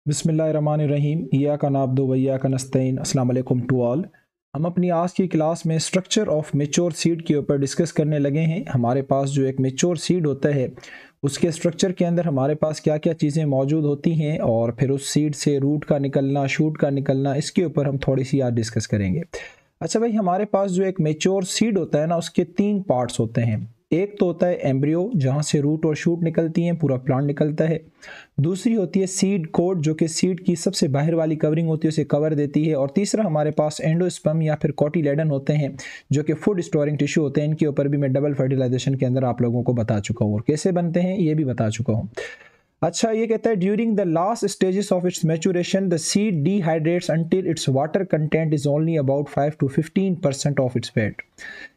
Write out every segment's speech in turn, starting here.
बिस्मिल्लाहिर्रहमानिर्रहीम इय्याका नअब्दु व इय्याका नस्तईन। अस्सलाम वालेकुम टू ऑल। हम अपनी आज की क्लास में स्ट्रक्चर ऑफ मैच्योर सीड के ऊपर डिस्कस करने लगे हैं। हमारे पास जो एक मैच्योर सीड होता है उसके स्ट्रक्चर के अंदर हमारे पास क्या क्या चीज़ें मौजूद होती हैं और फिर उस सीड से रूट का निकलना, शूट का निकलना, इसके ऊपर हम थोड़ी सी आज डिस्कस करेंगे। अच्छा भाई, हमारे पास जो एक मैच्योर सीड होता है ना, उसके तीन पार्ट्स होते हैं। एक तो होता है एम्ब्रियो, जहाँ से रूट और शूट निकलती हैं, पूरा प्लांट निकलता है। दूसरी होती है सीड कोट, जो कि सीड की सबसे बाहर वाली कवरिंग होती है, उसे कवर देती है। और तीसरा हमारे पास एंडोस्पर्म या फिर कोटिलेडन होते हैं, जो कि फूड स्टोरिंग टिश्यू होते हैं। इनके ऊपर भी मैं डबल फर्टिलाइजेशन के अंदर आप लोगों को बता चुका हूँ और कैसे बनते हैं ये भी बता चुका हूँ। अच्छा, ये कहता है during the last stages of its maturation the seed dehydrates until it's water content is only about 5 to 15% of its weight.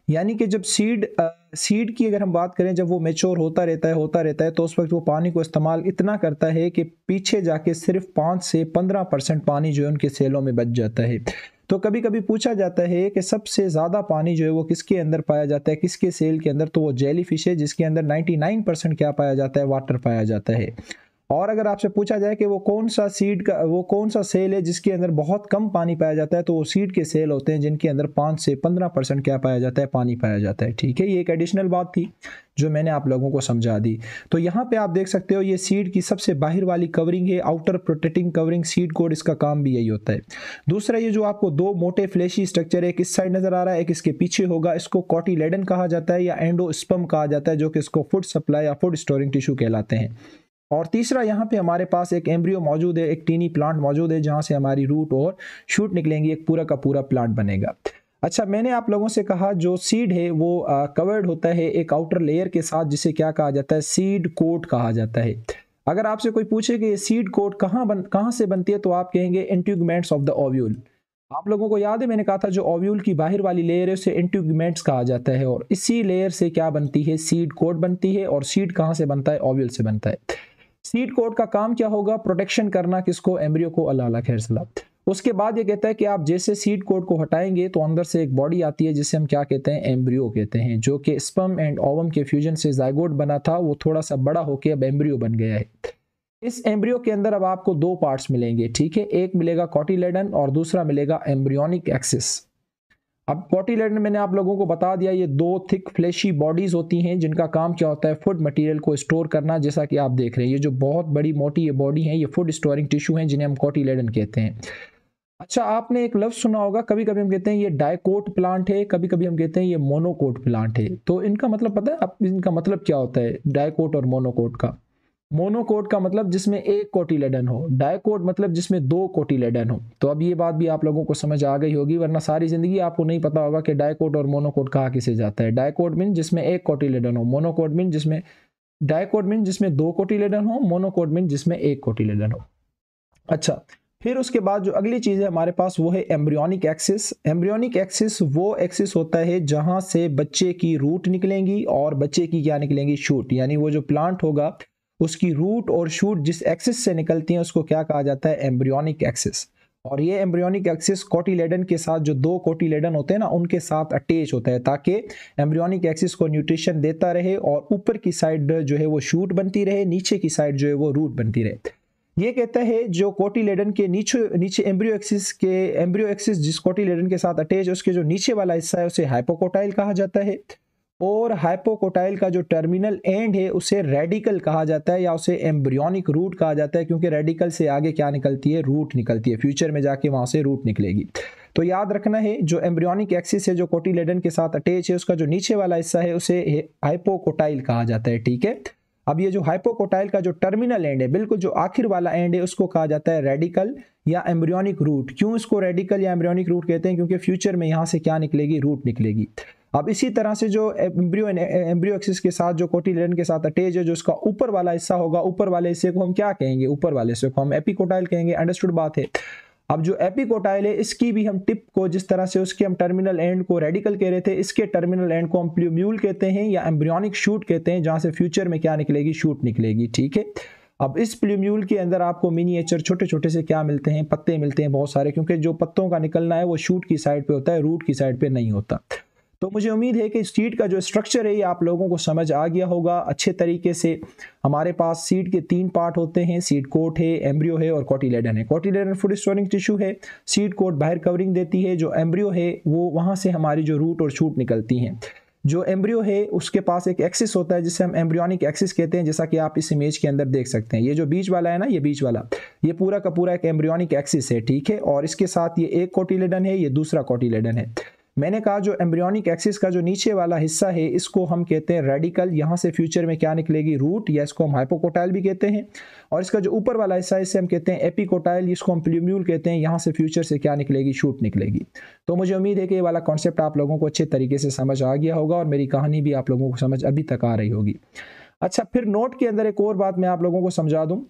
यानी कि जब सीड की अगर हम बात करें, जब वो मैच्योर होता रहता है तो उस वक्त वो पानी को इस्तेमाल इतना करता है कि पीछे जाके सिर्फ 5 से 15% पानी जो है उनके सेलों में बच जाता है। तो कभी कभी पूछा जाता है कि सबसे ज़्यादा पानी जो है वो किसके अंदर पाया जाता है, किसके सेल के अंदर, तो वो जेली फिश है, जिसके अंदर 99% क्या पाया जाता है, वाटर पाया जाता है। और अगर आपसे पूछा जाए कि वो कौन सा सेल है जिसके अंदर बहुत कम पानी पाया जाता है, तो वो सीड के सेल होते हैं जिनके अंदर 5 से 15% क्या पाया जाता है, पानी पाया जाता है। ठीक है, ये एक एडिशनल बात थी जो मैंने आप लोगों को समझा दी। तो यहाँ पे आप देख सकते हो ये सीड की सबसे बाहर वाली कवरिंग है, outer protecting covering, seed code, इसका काम भी यही होता है। दूसरा, ये जो आपको दो मोटे फ्लैशी स्ट्रक्चर है, एक इस साइड नजर आ रहा है, एक इसके पीछे होगा, इसको कोटिलेडन कहा जाता है या एंडोस्पर्म कहा जाता है, जो कि इसको फूड सप्लाई या फूड स्टोरिंग टिश्यू कहलाते हैं। और तीसरा, यहाँ पे हमारे पास एक एम्ब्रियो मौजूद है, एक टीनी प्लांट मौजूद है, जहाँ से हमारी रूट और शूट निकलेंगी, एक पूरा का पूरा प्लांट बनेगा। अच्छा, मैंने आप लोगों से कहा जो सीड है वो कवर्ड होता है एक आउटर लेयर के साथ, जिसे क्या कहा जाता है, सीड कोट कहा जाता है। अगर आपसे कोई पूछे कि ये सीड कोट कहाँ से बनती है, तो आप कहेंगे इंट्यूगमेंट्स ऑफ द ओव्यूल। आप लोगों को याद है मैंने कहा था जो ओव्यूल की बाहर वाली लेयर है उसे इंट्यूगमेंट्स कहा जाता है, और इसी लेयर से क्या बनती है, सीड कोट बनती है। और सीड कहाँ से बनता है, ओव्यूल से बनता है। सीड कोट का काम क्या होगा, प्रोटेक्शन करना, किसको, एम्ब्रियो को, अल्लाह अल्लाह खैर सलाम। उसके बाद ये कहता है कि आप जैसे सीड कोट को हटाएंगे तो अंदर से एक बॉडी आती है जिसे हम क्या कहते हैं, एम्ब्रियो कहते हैं, जो कि स्पर्म एंड ओवम के फ्यूजन से जाइगोट बना था, वो थोड़ा सा बड़ा होकर अब एम्ब्रियो बन गया है। इस एम्ब्रियो के अंदर अब आपको दो पार्ट्स मिलेंगे, ठीक है, एक मिलेगा कोटिलेडन और दूसरा मिलेगा एम्ब्रियोनिक एक्सिस। अब कोटिलेडन मैंने आप लोगों को बता दिया, ये दो थिक फ्लैशी बॉडीज होती हैं जिनका काम क्या होता है, फूड मटेरियल को स्टोर करना। जैसा कि आप देख रहे हैं ये जो बहुत बड़ी मोटी ये बॉडी है, ये फूड स्टोरिंग टिश्यू हैं जिन्हें हम कोटिलेडन कहते हैं। अच्छा, आपने एक लफ्ज सुना होगा, कभी कभी हम कहते हैं ये डाइकोट प्लांट है, कभी कभी हम कहते हैं ये मोनोकोट प्लांट है। तो इनका मतलब पता है आप, इनका मतलब क्या होता है डाइकोट और मोनोकोट का? मोनोकोट का मतलब जिसमें एक कोटिलेडन हो, डाइकोट मतलब जिसमें दो कोटिलेडन हो। तो अब ये बात भी आप लोगों को समझ आ गई होगी, वरना सारी जिंदगी आपको नहीं पता होगा कि डाइकोट और मोनोकोट कहा किसे जाता है। डाइकोट मीन जिसमें एक कोटिलेडन हो, मोनोकोट मीन जिसमें डाइकोट मीन जिसमें दो कोटिलेडन हो, मोनोकोट मीन जिसमें एक कोटिलेडन हो। अच्छा, फिर उसके बाद जो अगली चीज है हमारे पास वो है एम्ब्रियोनिक एक्सिस। एम्ब्रियोनिक एक्सिस वो एक्सिस होता है जहां से बच्चे की रूट निकलेंगी और बच्चे की क्या निकलेंगी, शूट। यानी वो जो प्लांट होगा उसकी रूट और शूट जिस एक्सिस से निकलती हैं उसको क्या कहा जाता है, एम्ब्रियोनिक एक्सिस। और ये एम्ब्रियोनिक एक्सिस कोटिलेडन के साथ, जो दो कोटिलेडन होते हैं ना, उनके साथ अटैच होता है, ताकि एम्ब्रियोनिक एक्सिस को न्यूट्रिशन देता रहे और ऊपर की साइड जो है वो शूट बनती रहे, नीचे की साइड जो है वो रूट बनती रहे। ये कहता है जो कोटिलेडन के नीचे एम्ब्रियो एक्सिस जिस कोटिलेडन के साथ अटैच है, उसके जो नीचे वाला हिस्सा है उसे हाइपोकोटाइल कहा जाता है। और हाइपोकोटाइल का जो टर्मिनल एंड है उसे रेडिकल कहा जाता है, या उसे एम्ब्रियोनिक रूट कहा जाता है, क्योंकि रेडिकल से आगे क्या निकलती है, रूट निकलती है, फ्यूचर में जाके वहां से रूट निकलेगी। तो याद रखना है, जो एम्ब्रियोनिक एक्सिस है जो कोटिलेडन के साथ अटैच है, उसका जो नीचे वाला हिस्सा है उसे हाइपोकोटाइल कहा जाता है। ठीक है, अब ये जो हाइपोकोटाइल का जो टर्मिनल एंड है, बिल्कुल जो आखिर वाला एंड है, उसको कहा जाता है रेडिकल या एम्ब्रियोनिक रूट। क्यों इसको रेडिकल या एम्ब्रियोनिक रूट कहते हैं, क्योंकि फ्यूचर में यहाँ से क्या निकलेगी, रूट निकलेगी। अब इसी तरह से जो एम्ब्रियो एक्सिस के साथ जो कोटिलेडन के साथ अटैच है, जो इसका ऊपर वाला हिस्सा होगा, ऊपर वाले हिस्से को हम क्या कहेंगे, ऊपर वाले हिस्से को हम एपिकोटाइल कहेंगे। अंडरस्टूड बात है। अब जो एपिकोटाइल है इसकी भी हम टिप को, जिस तरह से उसके हम टर्मिनल एंड को रेडिकल कह रहे थे, इसके टर्मिनल एंड को हम प्लूम्यूल कहते हैं या एम्ब्रियोनिक शूट कहते हैं, जहां से फ्यूचर में क्या निकलेगी, शूट निकलेगी। ठीक है, अब इस प्लूम्यूल के अंदर आपको मिनिएचर छोटे छोटे से क्या मिलते हैं, पत्ते मिलते हैं बहुत सारे, क्योंकि जो पत्तों का निकलना है वो शूट की साइड पे होता है, रूट की साइड पे नहीं होता। तो मुझे उम्मीद है कि सीड का जो स्ट्रक्चर है ये आप लोगों को समझ आ गया होगा अच्छे तरीके से। हमारे पास सीड के 3 पार्ट होते हैं, सीड कोट है, एम्ब्रियो है और कोटिलेडन है। कोटिलेडन फूड स्टोरिंग टिश्यू है, सीड कोट बाहर कवरिंग देती है, जो एम्ब्रियो है वो वहाँ से हमारी जो रूट और शूट निकलती हैं। जो एम्ब्रियो है उसके पास एक एक्सिस होता है जिसे हम एम्ब्रियोनिक एक्सिस कहते हैं, जैसा कि आप इस इमेज के अंदर देख सकते हैं। ये जो बीच वाला है ना, ये बीच वाला, ये पूरा का पूरा एक एम्ब्रियोनिक एक्सिस है, ठीक है। और इसके साथ ये एक कोटिलेडन है, ये दूसरा कोटिलेडन है। मैंने कहा जो एम्ब्रियोनिक एक्सिस का जो नीचे वाला हिस्सा है इसको हम कहते हैं रेडिकल, यहाँ से फ्यूचर में क्या निकलेगी, रूट, या इसको हम हाइपोकोटाइल भी कहते हैं। और इसका जो ऊपर वाला हिस्सा है इसे हम कहते हैं एपिकोटाइल, इसको हम प्लूम्यूल कहते हैं, यहाँ से फ्यूचर से क्या निकलेगी, शूट निकलेगी। तो मुझे उम्मीद है कि ये वाला कॉन्सेप्ट आप लोगों को अच्छे तरीके से समझ आ गया होगा और मेरी कहानी भी आप लोगों को समझ अभी तक आ रही होगी। अच्छा, फिर नोट के अंदर एक और बात मैं आप लोगों को समझा दूं।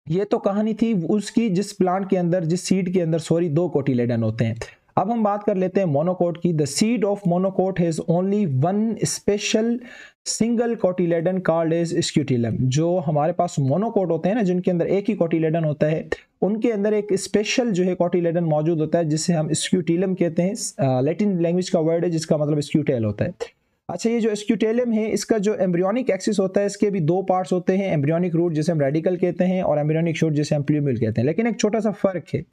ये तो कहानी थी उसकी जिस प्लांट के अंदर, जिस सीड के अंदर 2 कोटिलेडन होते हैं। अब हम बात कर लेते हैं मोनोकोट की। The seed of monocot has only one special single cotyledon called as scutellum. जो हमारे पास मोनोकोट होते हैं ना, जिनके अंदर एक ही कोटिलेडन होता है, उनके अंदर एक स्पेशल जो है कोटिलेडन मौजूद होता है जिसे हम स्क्यूटिलम कहते हैं। लैटिन लैंग्वेज का वर्ड है जिसका मतलब स्क्यूटेल होता है। अच्छा, ये जो स्क्यूटेलम है इसका जो एम्ब्रियोनिक एक्सिस होता है इसके भी 2 पार्ट्स होते हैं, एम्ब्रियोनिक रूट जिसे हम रेडिकल कहते हैं और एम्ब्रियोनिक शूट जिसे हम प्लूम्यूल कहते हैं। लेकिन एक छोटा सा फर्क है,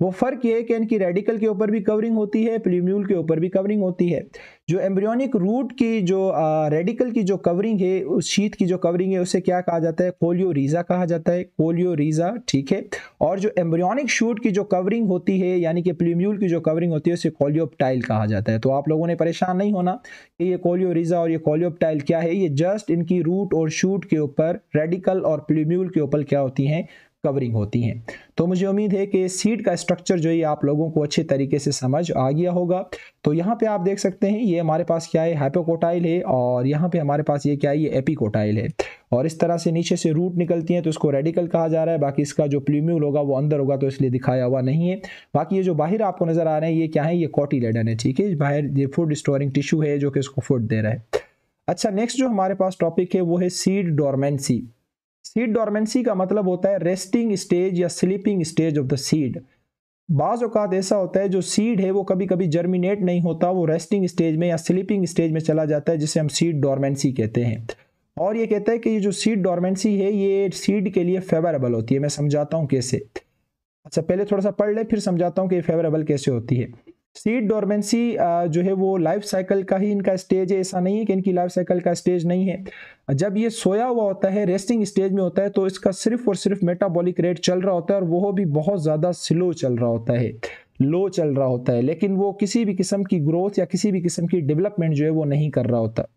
वो फर्क ये है कि इनकी रेडिकल के ऊपर भी कवरिंग होती है, प्लूम्यूल के ऊपर भी कवरिंग होती है। जो एम्ब्रियोनिक रूट की जो रेडिकल की जो कवरिंग है, उस शीट की जो कवरिंग है उसे क्या कहा जाता है, कोलियोरीजा कहा जाता है, कोलियोरीजा, ठीक है। और जो एम्ब्रियोनिक शूट की जो कवरिंग होती है यानी कि प्लूम्यूल की जो कवरिंग होती है उसे कोलियोप्टाइल कहा जाता है। तो आप लोगों ने परेशान नहीं होना कि ये कोलियोरीजा और ये कोलियोप्टाइल क्या है, ये जस्ट इनकी रूट और शूट के ऊपर, रेडिकल और प्लूम्यूल के ऊपर क्या होती हैं, कवरिंग होती हैं। तो मुझे उम्मीद है कि सीड का स्ट्रक्चर जो है आप लोगों को अच्छे तरीके से समझ आ गया होगा। तो यहाँ पे आप देख सकते हैं ये हमारे पास क्या है, हाइपोकोटाइल है, और यहाँ पे हमारे पास ये क्या है, ये एपिकोटाइल है। और इस तरह से नीचे से रूट निकलती है तो इसको रेडिकल कहा जा रहा है। बाकी इसका जो प्लूम्यूल होगा वो अंदर होगा तो इसलिए दिखाया हुआ नहीं है। बाकी ये जो बाहर आपको नजर आ रहे हैं ये क्या है, ये कोटिलेडन है, ठीक है। बाहर ये फूड स्टोरिंग टिश्यू है जो कि इसको फूड दे रहा है। अच्छा, नेक्स्ट जो हमारे पास टॉपिक है वो है सीड डोरमेंसी। सीड डोरमेंसी का मतलब होता है रेस्टिंग स्टेज या sleeping stage of the seed. बाज औकात ऐसा होता है जो सीड है वो कभी कभी जर्मिनेट नहीं होता, वो रेस्टिंग स्टेज में या स्लीपिंग स्टेज में चला जाता है जिसे हम सीड डोरमेंसी कहते हैं। और ये कहता है कि ये जो सीड डोरमेंसी है ये सीड के लिए फेवरेबल होती है। मैं समझाता हूँ कैसे। अच्छा, पहले थोड़ा सा पढ़ ले फिर समझाता हूँ कि फेवरेबल कैसे होती है। सीड डोरमेंसी जो है वो लाइफ साइकिल का ही इनका स्टेज है, ऐसा नहीं है कि इनकी लाइफ साइकिल का स्टेज नहीं है। जब ये सोया हुआ होता है, रेस्टिंग स्टेज में होता है, तो इसका सिर्फ और सिर्फ मेटाबॉलिक रेट चल रहा होता है और वो भी बहुत ज़्यादा स्लो चल रहा होता है, लो चल रहा होता है। लेकिन वो किसी भी किस्म की ग्रोथ या किसी भी किस्म की डेवलपमेंट जो है वो नहीं कर रहा होता।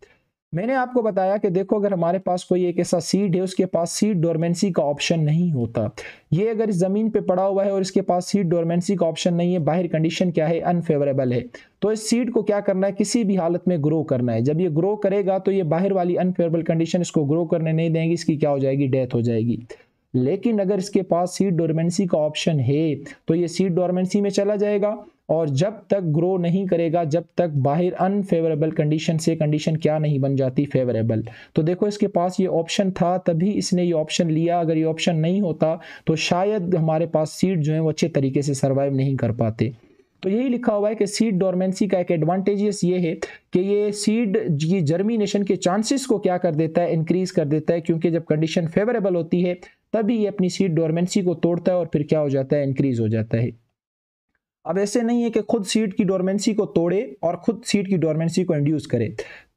मैंने आपको बताया कि देखो अगर हमारे पास कोई एक ऐसा सीड है उसके पास सीड डोरमेंसी का ऑप्शन नहीं होता। ये अगर इस जमीन पे पड़ा हुआ है और इसके पास सीड डोरमेंसी का ऑप्शन नहीं है, बाहर कंडीशन क्या है, अनफेवरेबल है, तो इस सीड को क्या करना है, किसी भी हालत में ग्रो करना है। जब ये ग्रो करेगा तो ये बाहर वाली अनफेवरेबल कंडीशन इसको ग्रो करने नहीं देंगी, इसकी क्या हो जाएगी, डेथ हो जाएगी। लेकिन अगर इसके पास सीड डोरमेंसी का ऑप्शन है तो ये सीड डोरमेंसी में चला जाएगा और जब तक ग्रो नहीं करेगा, जब तक बाहर अनफेवरेबल कंडीशन से कंडीशन क्या नहीं बन जाती, फेवरेबल। तो देखो इसके पास ये ऑप्शन था तभी इसने ये ऑप्शन लिया, अगर ये ऑप्शन नहीं होता तो शायद हमारे पास सीड जो है वो अच्छे तरीके से सर्वाइव नहीं कर पाते। तो यही लिखा हुआ है कि सीड डोरमेंसी का एक एडवांटेजेस ये है कि ये सीड की जर्मिनेशन के चांसेस को क्या कर देता है, इंक्रीज कर देता है, क्योंकि जब कंडीशन फेवरेबल होती है तभी ये अपनी सीड डोरमेंसी को तोड़ता है और फिर क्या हो जाता है, इंक्रीज हो जाता है। अब ऐसे नहीं है कि खुद सीड की डोरमेंसी को तोड़े और खुद सीड की डोरमेंसी को इंड्यूस करे।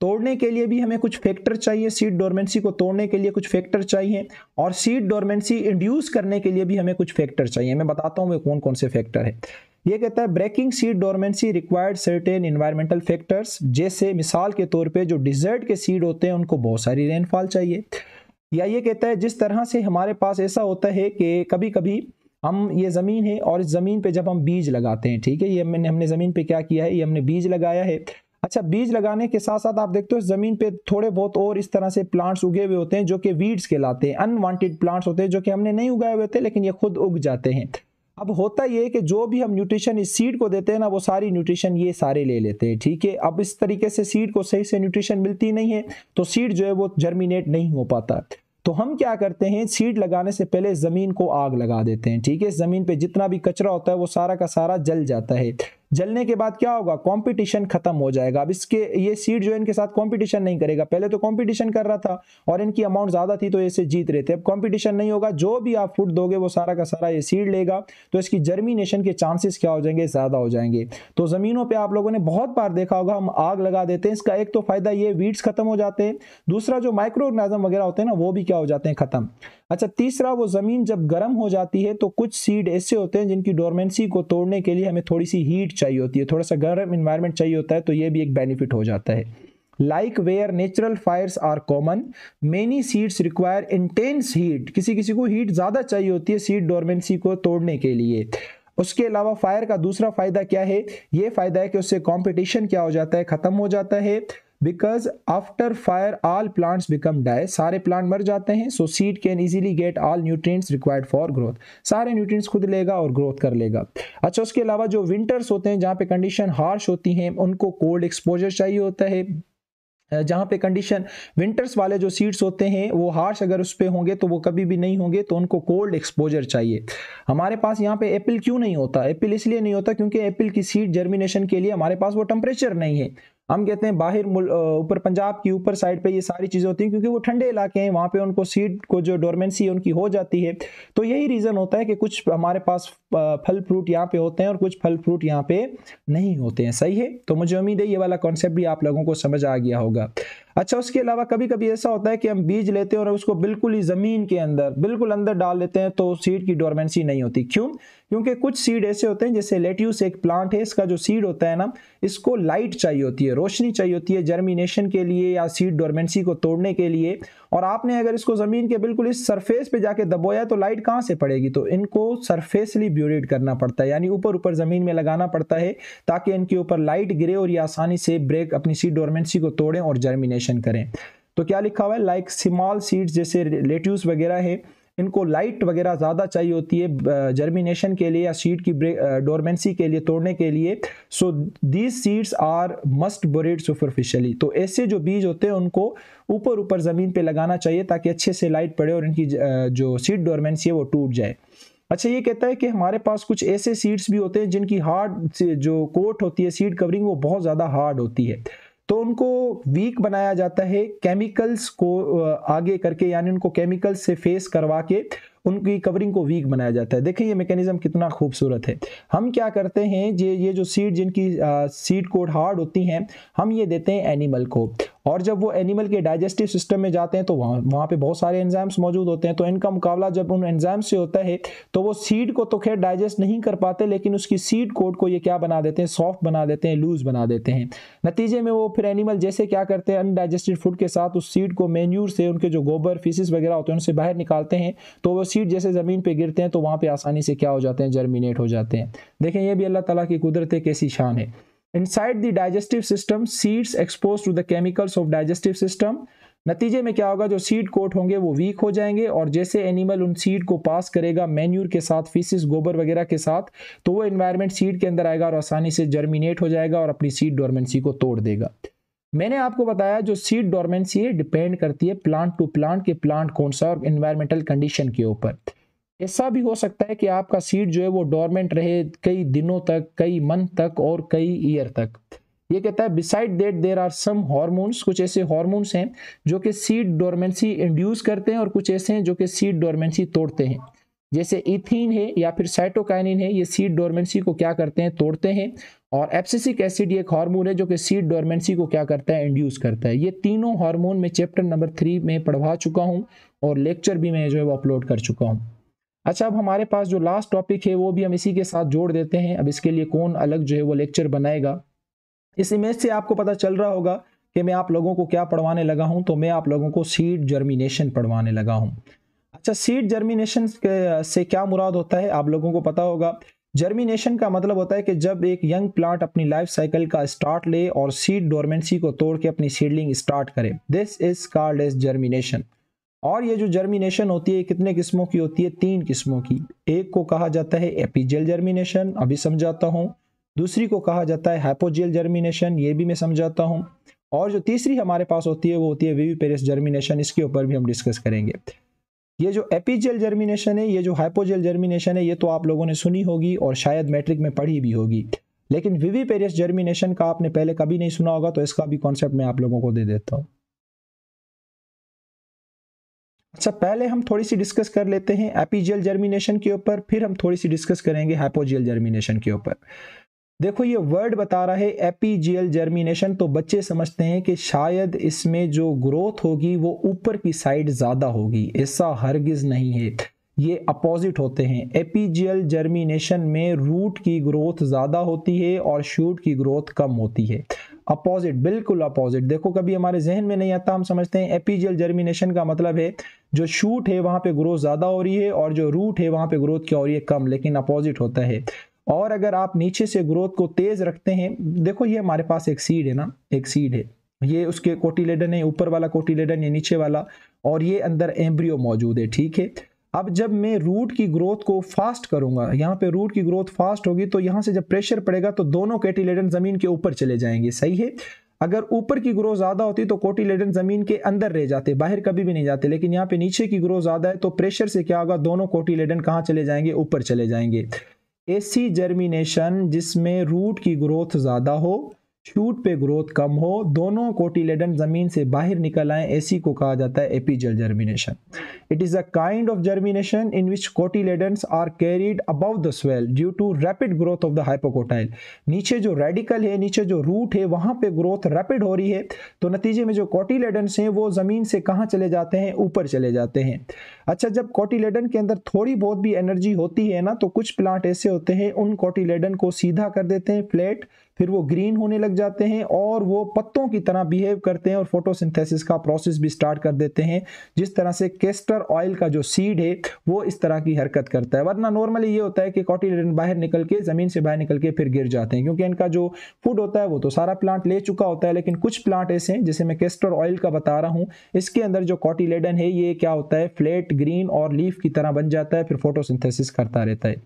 तोड़ने के लिए भी हमें कुछ फैक्टर चाहिए, सीड डोरमेंसी को तोड़ने के लिए कुछ फैक्टर चाहिए, और सीड डोरमेंसी इंड्यूस करने के लिए भी हमें कुछ फैक्टर चाहिए। मैं बताता हूँ वे कौन कौन से फैक्टर है। ये कहता है breaking seed dormancy required certain environmental factors, जैसे मिसाल के तौर पे जो डिजर्ट के सीड होते हैं उनको बहुत सारी रेनफॉल चाहिए। या ये कहता है जिस तरह से हमारे पास ऐसा होता है कि कभी कभी हम, ये ज़मीन है और इस ज़मीन पे जब हम बीज लगाते हैं, ठीक है, ये हमने ज़मीन पे क्या किया है, ये हमने बीज लगाया है। अच्छा, बीज लगाने के साथ साथ आप देखते हो ज़मीन पे थोड़े बहुत और इस तरह से प्लांट्स उगे हुए होते हैं जो कि वीड्स कहलाते हैं, अनवांटेड प्लांट्स होते हैं जो कि हमने नहीं उगाए हुए होते लेकिन ये खुद उग जाते हैं। अब होता ये है कि जो भी हम न्यूट्रिशन इस सीड को देते हैं ना, वो सारी न्यूट्रिशन ये सारे ले लेते हैं, ठीक है। अब इस तरीके से सीड को सही से न्यूट्रिशन मिलती नहीं है तो सीड जो है वो जर्मिनेट नहीं हो पाता। तो हम क्या करते हैं, सीड लगाने से पहले ज़मीन को आग लगा देते हैं, ठीक है। ज़मीन पे जितना भी कचरा होता है वो सारा का सारा जल जाता है। जलने के बाद क्या होगा, कंपटीशन खत्म हो जाएगा। अब इसके ये सीड जो है इनके साथ कंपटीशन नहीं करेगा, पहले तो कंपटीशन कर रहा था और इनकी अमाउंट ज्यादा थी तो इसे जीत रहे थे। अब कंपटीशन नहीं होगा, जो भी आप फूड दोगे वो सारा का सारा ये सीड लेगा, तो इसकी जर्मिनेशन के चांसेस क्या हो जाएंगे, ज्यादा हो जाएंगे। तो जमीनों पे आप लोगों ने बहुत बार देखा होगा हम आग लगा देते हैं, इसका एक तो फायदा ये वीड्स खत्म हो जाते हैं, दूसरा जो माइक्रो ऑर्गेनिज्म वगैरह होते हैं ना वो भी क्या हो जाते हैं, खत्म। अच्छा, तीसरा वो जमीन जब गर्म हो जाती है तो कुछ सीड ऐसे होते हैं जिनकी डोरमेंसी को तोड़ने के लिए हमें थोड़ी सी हीट चाहिए होती है, थोड़ा सा गर्म इन्वायरमेंट चाहिए होता है, तो ये भी एक बेनिफिट हो जाता है। Like where natural fires are common, many seeds require intense heat, किसी किसी को हीट ज्यादा चाहिए होती है सीड डोरमेंसी को तोड़ने के लिए। उसके अलावा फायर का दूसरा फायदा क्या है, ये फायदा है कि उससे कंपटीशन क्या हो जाता है, खत्म हो जाता है। Because after fire all plants become die, सारे प्लांट मर जाते हैं। So seed can easily get all nutrients required for growth, सारे न्यूट्रिएंट्स खुद लेगा और ग्रोथ कर लेगा। अच्छा, उसके अलावा जो विंटर्स होते हैं जहाँ पे कंडीशन हार्श होती हैं उनको कोल्ड एक्सपोजर चाहिए होता है। जहाँ पे कंडीशन विंटर्स वाले जो सीड्स होते हैं वो हार्श अगर उस पे होंगे तो वो कभी भी नहीं होंगे, तो उनको कोल्ड एक्सपोजर चाहिए। हमारे पास यहाँ पे एप्पल क्यों नहीं होता, एप्पल इसलिए नहीं होता क्योंकि एप्पल की सीड जर्मिनेशन के लिए हमारे पास वो टेम्परेचर नहीं है। हम कहते हैं बाहर ऊपर पंजाब की ऊपर साइड पे ये सारी चीजें होती हैं क्योंकि वो ठंडे इलाके हैं, वहां पे उनको सीड को जो डोरमेंसी उनकी हो जाती है। तो यही रीजन होता है कि कुछ हमारे पास फल फ्रूट यहाँ पे होते हैं और कुछ फल फ्रूट यहाँ पे नहीं होते हैं। सही है, तो मुझे उम्मीद है ये वाला कॉन्सेप्ट भी आप लोगों को समझ आ गया होगा। अच्छा, उसके अलावा कभी कभी ऐसा होता है कि हम बीज लेते हैं और उसको बिल्कुल ही जमीन के अंदर बिल्कुल अंदर डाल लेते हैं तो सीड की डोरमेंसी नहीं होती। क्यों? क्योंकि कुछ सीड ऐसे होते हैं, जैसे लेट्यूस एक प्लांट है, इसका जो सीड होता है ना, इसको लाइट चाहिए होती है, रोशनी चाहिए होती है जर्मिनेशन के लिए या सीड डोरमेंसी को तोड़ने के लिए। और आपने अगर इसको जमीन के बिल्कुल इस सरफेस पे जाके दबोया तो लाइट कहाँ से पड़ेगी, तो इनको सरफेसली ब्यूरेट करना पड़ता है, यानी ऊपर ऊपर जमीन में लगाना पड़ता है ताकि इनके ऊपर लाइट गिरे और ये आसानी से ब्रेक अपनी सीड डोरमेंसी को तोड़ें और जर्मिनेशन करें। तो क्या लिखा हुआ है, लाइक स्मॉल सीड्स जैसे लेट्यूस वगैरह है, इनको लाइट वगैरह ज़्यादा चाहिए होती है जर्मिनेशन के लिए या सीड की डोरमेंसी के लिए तोड़ने के लिए। So these seeds are must bored superficially, तो ऐसे जो बीज होते हैं उनको ऊपर ऊपर ज़मीन पे लगाना चाहिए ताकि अच्छे से लाइट पड़े और इनकी जो सीड डोरमेंसी है वो टूट जाए। अच्छा, ये कहता है कि हमारे पास कुछ ऐसे सीड्स भी होते हैं जिनकी हार्ड जो कोट होती है सीड कवरिंग वो बहुत ज़्यादा हार्ड होती है, तो उनको वीक बनाया जाता है केमिकल्स को आगे करके, यानी उनको केमिकल्स से फेस करवा के उनकी कवरिंग को वीक बनाया जाता है। देखिए ये मैकेनिज्म कितना खूबसूरत है। हम क्या करते हैं, ये जो सीड जिनकी सीड कोड हार्ड होती हैं हम ये देते हैं एनिमल को, और जब वो एनिमल के डाइजेस्टिव सिस्टम में जाते हैं तो वहाँ पे बहुत सारे एंजाइम्स मौजूद होते हैं, तो इनका मुकाबला जब उन एंजाइम से होता है तो वो सीड को तो खैर डाइजेस्ट नहीं कर पाते, लेकिन उसकी सीड कोड को ये क्या बना देते हैं, सॉफ्ट बना देते हैं, लूज बना देते हैं। नतीजे में वो फिर एनिमल जैसे क्या करते हैं, अनडाइजेस्टेड फूड के साथ उस सीड को मैन्यूर से, उनके जो गोबर फीसिस वगैरह होते हैं उनसे बाहर निकालते हैं, तो वो सीड जैसे जमीन पे गिरते हैं तो वहाँ पे आसानी से क्या हो जाते हैं, जर्मिनेट हो जाते हैं। देखें ये भी अल्लाह ताला की कुदरत है, कैसी शान है। Inside the digestive system, seeds exposed to the chemicals of digestive system, नतीजे में क्या होगा, जो सीड कोट होंगे वो वीक हो जाएंगे, और जैसे एनिमल उन सीड को पास करेगा मैन्यूर के साथ, फीसिस गोबर वगैरह के साथ, तो वो एनवायरनमेंट सीड के अंदर आएगा और आसानी से जर्मिनेट हो जाएगा और अपनी सीड डोरमेंसी को तोड़ देगा। मैंने आपको बताया जो सीड डोरमेंसी है डिपेंड करती है प्लांट टू प्लांट के प्लांट कौन सा और एनवायरमेंटल कंडीशन के ऊपर। ऐसा भी हो सकता है कि आपका सीड जो है वो डोरमेंट रहे कई दिनों तक, कई मंथ तक और कई ईयर तक। ये कहता है beside that there are some hormones, कुछ ऐसे हार्मोन्स हैं जो कि सीड डोरमेंसी इंड्यूस करते हैं और कुछ ऐसे हैं जो कि सीड डोरमेंसी तोड़ते हैं। जैसे इथीन है या फिर साइटोकाइनिन है, ये सीड डोरमेंसी को क्या करते हैं, तोड़ते हैं। और एब्सिसिक एसिड एक हार्मोन है जो कि सीड डोरमेंसी को क्या करता है, इंड्यूस करता है। ये तीनों हार्मोन मैं चैप्टर नंबर 3 में पढ़वा चुका हूँ और लेक्चर भी मैं जो है वो अपलोड कर चुका हूँ। अच्छा, अब हमारे पास जो लास्ट टॉपिक है वो भी हम इसी के साथ जोड़ देते हैं। अब इसके लिए कौन अलग जो है वो लेक्चर बनाएगा। इस इमेज से आपको पता चल रहा होगा कि मैं आप लोगों को क्या पढ़वाने लगा हूं, तो मैं आप लोगों को सीड जर्मिनेशन पढ़वाने लगा हूं। अच्छा, सीड जर्मिनेशन से क्या मुराद होता है आप लोगों को पता होगा। जर्मिनेशन का मतलब होता है कि जब एक यंग प्लांट अपनी लाइफ साइकिल का स्टार्ट ले और सीड डोरमेंसी को तोड़ के अपनी सीडलिंग स्टार्ट करे, this is called as germination. और ये जो जर्मिनेशन होती है कितने किस्मों की होती है, 3 किस्मों की। एक को कहा जाता है एपिजियल जर्मिनेशन, अभी समझाता हूँ। दूसरी को कहा जाता है हाइपोजियल जर्मिनेशन, ये भी मैं समझाता हूँ। और जो तीसरी हमारे पास होती है वो होती है विविपेरस जर्मिनेशन, इसके ऊपर भी हम डिस्कस करेंगे। ये जो एपिजियल जर्मिनेशन है, ये जो हाइपोजियल जर्मिनेशन है, ये तो आप लोगों ने सुनी होगी और शायद मैट्रिक में पढ़ी भी होगी। लेकिन विविपेरियस जर्मिनेशन का आपने पहले कभी नहीं सुना होगा, तो इसका भी कॉन्सेप्ट मैं आप लोगों को दे देता हूं। अच्छा, पहले हम थोड़ी सी डिस्कस कर लेते हैं एपीजियल जर्मिनेशन के ऊपर, फिर हम थोड़ी सी डिस्कस करेंगे हाइपोजियल जर्मिनेशन के ऊपर। देखो ये वर्ड बता रहा है एपीजियल जर्मिनेशन, तो बच्चे समझते हैं कि शायद इसमें जो ग्रोथ होगी वो ऊपर की साइड ज़्यादा होगी। ऐसा हरगिज़ नहीं है, ये अपोजिट होते हैं। एपीजियल जर्मिनेशन में रूट की ग्रोथ ज़्यादा होती है और शूट की ग्रोथ कम होती है। अपोजिट, बिल्कुल अपोजिट। देखो कभी हमारे जहन में नहीं आता, हम समझते हैं एपीजियल जर्मिनेशन का मतलब है जो शूट है वहाँ पे ग्रोथ ज़्यादा हो रही है और जो रूट है वहाँ पे ग्रोथ क्या हो रही है, कम, लेकिन अपोजिट होता है। और अगर आप नीचे से ग्रोथ को तेज रखते हैं, देखो ये हमारे पास एक सीड है ना, एक सीड है, ये उसके कोटिलेडन है, ऊपर वाला कोटिलेडन या नीचे वाला, और ये अंदर एम्ब्रियो मौजूद है, ठीक है। अब जब मैं रूट की ग्रोथ को फास्ट करूंगा, यहाँ पे रूट की ग्रोथ फास्ट होगी, तो यहाँ से जब प्रेशर पड़ेगा तो दोनों कोटिलेडन जमीन के ऊपर चले जाएंगे, सही है। अगर ऊपर की ग्रोथ ज्यादा होती तो कोटिलेडन जमीन के अंदर रह जाते, बाहर कभी भी नहीं जाते, लेकिन यहाँ पे नीचे की ग्रोथ ज्यादा है तो प्रेशर से क्या होगा, दोनों कोटिलेडन कहाँ चले जाएंगे, ऊपर चले जाएंगे। एसी जर्मिनेशन जिसमें रूट की ग्रोथ ज्यादा हो, शूट पे ग्रोथ कम हो, दोनों कोटिलेडन जमीन से बाहर निकल आए, एसी को कहा जाता है epigeal germination. It is a kind of germination in which cotyledons are carried above the swell due to rapid growth of the hypocotyl. नीचे जो रेडिकल है, नीचे जो रूट है, वहां पे ग्रोथ रैपिड हो रही है, तो नतीजे में जो कोटिलेडन्स हैं वो जमीन से कहां चले जाते हैं, ऊपर चले जाते हैं। अच्छा, जब कोटिलेडन के अंदर थोड़ी बहुत भी एनर्जी होती है ना, तो कुछ प्लांट ऐसे होते हैं उन कोटिलेडन को सीधा कर देते हैं, फ्लैट, फिर वो ग्रीन होने लग जाते हैं और वो पत्तों की तरह बिहेव करते हैं और फोटोसिंथेसिस का प्रोसेस भी स्टार्ट कर देते हैं, जिस तरह से कैस्टर ऑयल का जो सीड है वो इस तरह की हरकत करता है। वरना नॉर्मली ये होता है कि कोटिलेडन बाहर निकल के, जमीन से बाहर निकल के फिर गिर जाते हैं, क्योंकि इनका जो फूड होता है वो तो सारा प्लांट ले चुका होता है। लेकिन कुछ प्लांट ऐसे हैं, जैसे मैं कैस्टर ऑयल का बता रहा हूँ, इसके अंदर जो कोटिलेडन है ये क्या होता है, फ्लैट, ग्रीन और लीफ की तरह बन जाता है, फिर फोटोसिंथेसिस करता रहता है।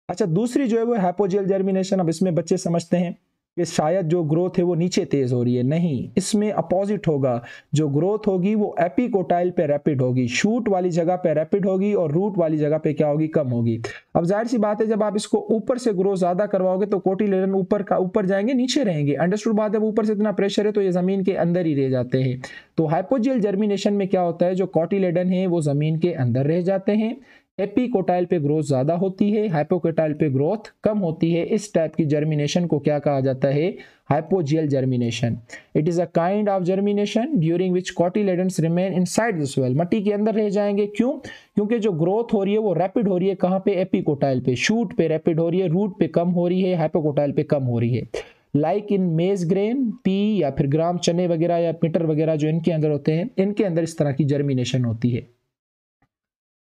अच्छा, दूसरी जो है वो हाइपोजियल जर्मिनेशन। अब इसमें बच्चे समझते हैं कि शायद जो ग्रोथ है वो नीचे तेज हो रही है, नहीं, इसमें अपोजिट होगा। जो ग्रोथ होगी वो एपिकोटाइल पे रैपिड होगी, शूट वाली जगह पे रैपिड होगी और रूट वाली जगह पे क्या होगी, कम होगी। अब जाहिर सी बात है, जब आप इसको ऊपर से ग्रोथ ज्यादा करवाओगे तो कोटिलेडन ऊपर जाएंगे, नीचे रहेंगे, अंडरस्टूड बात है। ऊपर से इतना प्रेशर है तो ये जमीन के अंदर ही रह जाते हैं। तो हाइपोजियल जर्मिनेशन में क्या होता है, जो कोटिलेडन है वो जमीन के अंदर रह जाते हैं, एपिकोटाइल पे ग्रोथ ज्यादा होती है, हाइपोकोटाइल पे ग्रोथ कम होती है। इस टाइप की जर्मिनेशन को क्या कहा जाता है, hypogeal germination. It is a kind of germination during which cotyledons remain inside the soil, मिट्टी के अंदर रह जाएंगे। क्यों? क्योंकि जो ग्रोथ हो रही है वो रैपिड हो रही है, कहां पे, एपिकोटाइल पे, शूट पे रैपिड हो रही है, रूट पे कम हो रही है, हाइपोकोटाइल पे कम हो रही है। लाइक इन मेज ग्रेन, पी या फिर ग्राम चने वगैरह या पिटर वगैरह जो इनके अंदर होते हैं, इनके अंदर इस तरह की जर्मिनेशन होती है।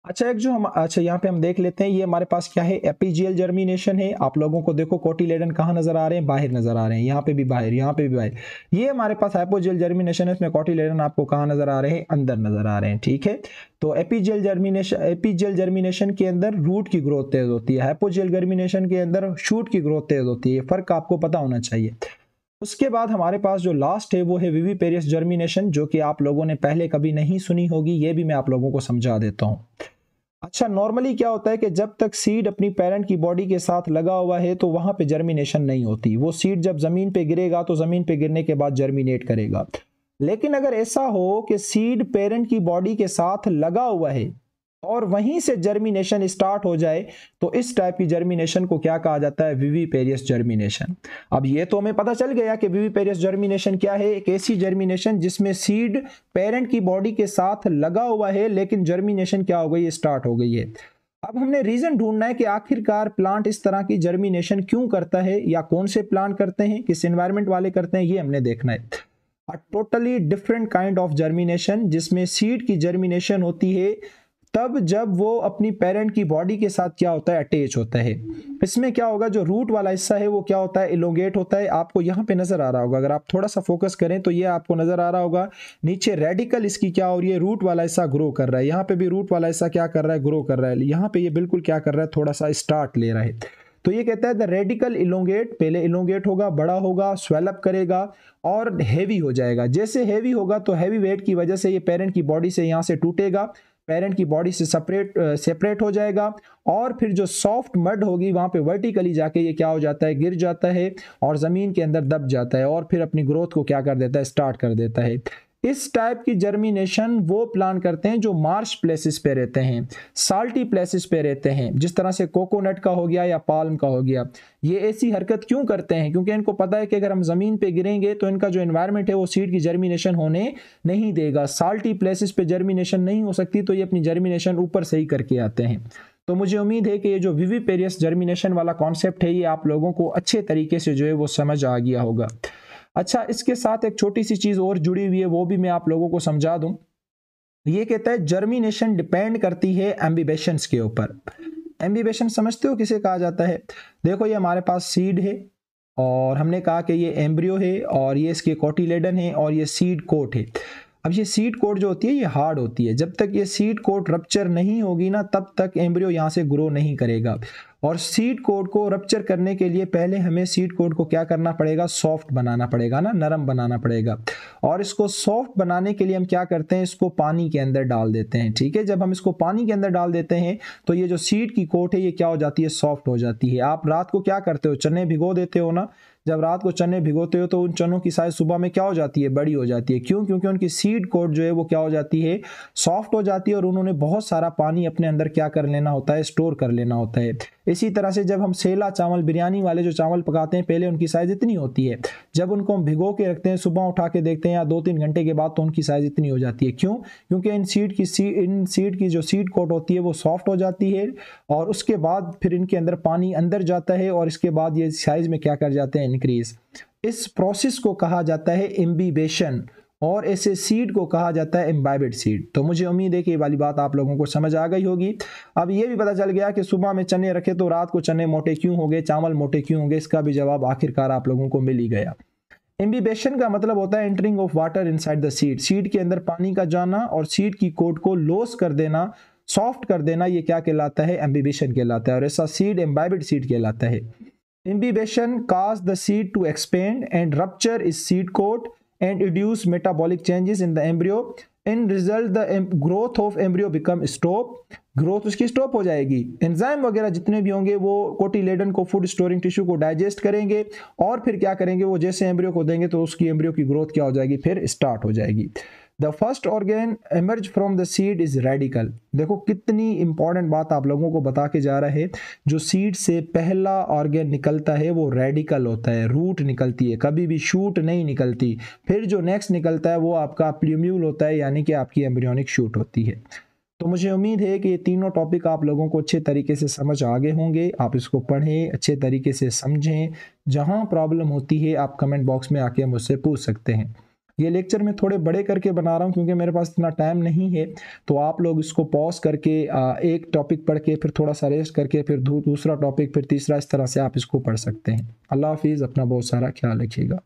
अच्छा, एक जो हम यहाँ पे हम देख लेते हैं, ये हमारे पास क्या है, एपीजियल जर्मिनेशन है। आप लोगों को देखो कोटिलेडन कहाँ नजर आ रहे हैं, बाहर नजर आ रहे हैं, यहाँ पे भी बाहर, यहाँ पे भी बाहर। ये हमारे पास हाइपोजियल जर्मिनेशन है, इसमें कोटिलेडन आपको कहाँ नजर आ रहे हैं, अंदर नजर आ रहे हैं, ठीक है। तो एपीजियल जर्मिनेशन के अंदर रूट की ग्रोथ तेज होती है, हाइपोजियल जर्मिनेशन के अंदर शूट की ग्रोथ तेज होती है। फर्क आपको पता होना चाहिए। उसके बाद हमारे पास जो लास्ट है वो है विविपेरियस जर्मिनेशन, जो कि आप लोगों ने पहले कभी नहीं सुनी होगी, ये भी मैं आप लोगों को समझा देता हूँ। अच्छा, नॉर्मली क्या होता है कि जब तक सीड अपनी पेरेंट की बॉडी के साथ लगा हुआ है तो वहां पे जर्मिनेशन नहीं होती। वो सीड जब जमीन पे गिरेगा तो जमीन पे गिरने के बाद जर्मिनेट करेगा। लेकिन अगर ऐसा हो कि सीड पेरेंट की बॉडी के साथ लगा हुआ है और वहीं से जर्मिनेशन स्टार्ट हो जाए, तो इस टाइप की जर्मिनेशन को क्या कहा जाता है, विविपेरियस जर्मिनेशन। अब ये तो हमें पता चल गया कि विविपेरियस जर्मिनेशन क्या है, एक ऐसी जर्मिनेशन जिसमें सीड पेरेंट की बॉडी के साथ लगा हुआ है लेकिन जर्मिनेशन क्या हो गई, स्टार्ट हो गई है। अब हमने रीजन ढूंढना है कि आखिरकार प्लांट इस तरह की जर्मिनेशन क्यों करता है, या कौन से प्लांट करते हैं, किस एनवायरमेंट वाले करते हैं, ये हमने देखना है। A totally different kind of germination, जिसमें सीड की जर्मिनेशन होती है तब जब वो अपनी पेरेंट की बॉडी के साथ क्या होता है, अटैच होता है। इसमें क्या होगा, जो रूट वाला हिस्सा है वो क्या होता है, इलोंगेट होता है। आपको यहाँ पे नजर आ रहा होगा, अगर आप थोड़ा सा फोकस करें तो ये आपको नजर आ रहा होगा, नीचे रेडिकल इसकी क्या हो रही है, रूट वाला हिस्सा ग्रो कर रहा है। यहाँ पे भी रूट वाला हिस्सा क्या कर रहा है, ग्रो कर रहा है। यहाँ पे ये बिल्कुल क्या कर रहा है, थोड़ा सा स्टार्ट ले रहा है। तो ये कहता है द रेडिकल इलोंगेट, पहले इलोंगेट होगा, बड़ा होगा, स्वेलअप करेगा और हैवी हो जाएगा। जैसे हैवी होगा तो हैवी वेट की वजह से ये पेरेंट की बॉडी से यहाँ से टूटेगा, पेरेंट की बॉडी से सेपरेट हो जाएगा और फिर जो सॉफ्ट मड होगी वहाँ पे वर्टिकली जाके ये क्या हो जाता है, गिर जाता है और ज़मीन के अंदर दब जाता है और फिर अपनी ग्रोथ को क्या कर देता है, स्टार्ट कर देता है। इस टाइप की जर्मिनेशन वो प्लान करते हैं जो मार्श प्लेसेस पे रहते हैं, साल्टी प्लेसेस पे रहते हैं, जिस तरह से कोकोनट का हो गया या पाल्म का हो गया। ये ऐसी हरकत क्यों करते हैं? क्योंकि इनको पता है कि अगर हम ज़मीन पे गिरेंगे तो इनका जो एनवायरनमेंट है वो सीड की जर्मिनेशन होने नहीं देगा। साल्टी प्लेसेस पे जर्मिनेशन नहीं हो सकती, तो ये अपनी जर्मिनेशन ऊपर से ही करके आते हैं। तो मुझे उम्मीद है कि ये जो विविपेरियस जर्मिनेशन वाला कॉन्सेप्ट है ये आप लोगों को अच्छे तरीके से जो है वो समझ आ गया होगा। अच्छा, इसके साथ एक छोटी सी चीज़ और जुड़ी हुई है, वो भी मैं आप लोगों को समझा दूं। ये कहता है जर्मिनेशन डिपेंड करती है एम्बिवेशंस के ऊपर। एम्बिवेशन समझते हो किसे कहा जाता है? देखो, ये हमारे पास सीड है और हमने कहा कि ये एम्ब्रियो है और ये इसके कोटिलेडन है और ये सीड कोट है। अब ये सीड कोट जो होती है ये हार्ड होती है। जब तक ये सीड कोट रप्चर नहीं होगी ना, तब तक एम्ब्रियो यहाँ से ग्रो नहीं करेगा। और सीड कोट को रप्चर करने के लिए पहले हमें सीड कोट को क्या करना पड़ेगा, सॉफ्ट बनाना पड़ेगा ना, नरम बनाना पड़ेगा। और इसको सॉफ्ट बनाने के लिए हम क्या करते हैं, इसको पानी के अंदर डाल देते हैं। ठीक है, जब हम इसको पानी के अंदर डाल देते हैं तो ये जो सीड की कोट है ये क्या हो जाती है, सॉफ्ट हो जाती है। आप रात को क्या करते हो, चने भिगो देते हो ना। जब रात को चने भिगोते हो तो उन चनों की साइज सुबह में क्या हो जाती है, बड़ी हो जाती है। क्यों? क्योंकि उनकी सीड कोट जो है वो क्या हो जाती है, सॉफ्ट हो जाती है और उन्होंने बहुत सारा पानी अपने अंदर क्या कर लेना होता है, स्टोर कर लेना होता है। इसी तरह से जब हम सेला चावल, बिरयानी वाले जो चावल पकाते हैं, पहले उनकी साइज इतनी होती है, जब उनको हम भिगो के रखते हैं, सुबह उठा के देखते हैं या 2-3 घंटे के बाद, तो उनकी साइज इतनी हो जाती है। क्यों? क्योंकि इन सीड की जो सीड कोट होती है वो सॉफ्ट हो जाती है और उसके बाद फिर इनके अंदर पानी अंदर जाता है और इसके बाद ये साइज में क्या कर जाते हैं, इंक्रीज। इस प्रोसेस को कहा जाता है इम्बिबेशन और ऐसे सीड को कहा जाता है इम्बाइबेड सीड। तो मुझे उम्मीद है कि ये वाली बात आप लोगों को समझ आ गई होगी। अब ये भी पता चल गया कि सुबह में चने रखे तो रात को चने मोटे क्यों हो गए, चावल मोटे क्यों हो गए, इसका भी जवाब आखिरकार आप लोगों को मिल ही गया। इम्बिबेशन का मतलब होता है entering of water inside the seed, seed के अंदर पानी का जाना और सीड की कोट को लोस कर देना, सॉफ्ट कर देना, ये क्या कहलाता है, इम्बिबेशन कहलाता है। और ऐसा सीड इम्बाइबेड सीड कहलाता है। Imbibition causes the seed to expand and rupture its seed coat and induce metabolic changes in the embryo. In result, the growth of embryo become stop. Growth उसकी स्टॉप हो जाएगी। एंजाइम वगैरह जितने भी होंगे वो कोटिलेडन को, फूड स्टोरिंग टिश्यू को डाइजेस्ट करेंगे और फिर क्या करेंगे, वो जैसे एम्ब्रियो को देंगे तो उसकी एम्ब्रियो की ग्रोथ क्या हो जाएगी, फिर स्टार्ट हो जाएगी। The first organ emerge from the seed is radical. देखो कितनी इंपॉर्टेंट बात आप लोगों को बता के जा रहा है। जो सीड से पहला ऑर्गेन निकलता है वो रेडिकल होता है, रूट निकलती है, कभी भी शूट नहीं निकलती। फिर जो नेक्स्ट निकलता है वो आपका प्ल्यूम्यूल होता है, यानी कि आपकी एम्ब्रियोनिक शूट होती है। तो मुझे उम्मीद है कि ये तीनों टॉपिक आप लोगों को अच्छे तरीके से समझ आ गए होंगे। आप इसको पढ़ें, अच्छे तरीके से समझें। जहाँ प्रॉब्लम होती है आप कमेंट बॉक्स में आके मुझसे पूछ सकते हैं। ये लेक्चर मैं थोड़े बड़े करके बना रहा हूँ क्योंकि मेरे पास इतना टाइम नहीं है। तो आप लोग इसको पॉज करके एक टॉपिक पढ़ के फिर थोड़ा सा रेस्ट करके फिर दूसरा टॉपिक, फिर तीसरा, इस तरह से आप इसको पढ़ सकते हैं। अल्लाह हाफिज़, अपना बहुत सारा ख्याल रखिएगा।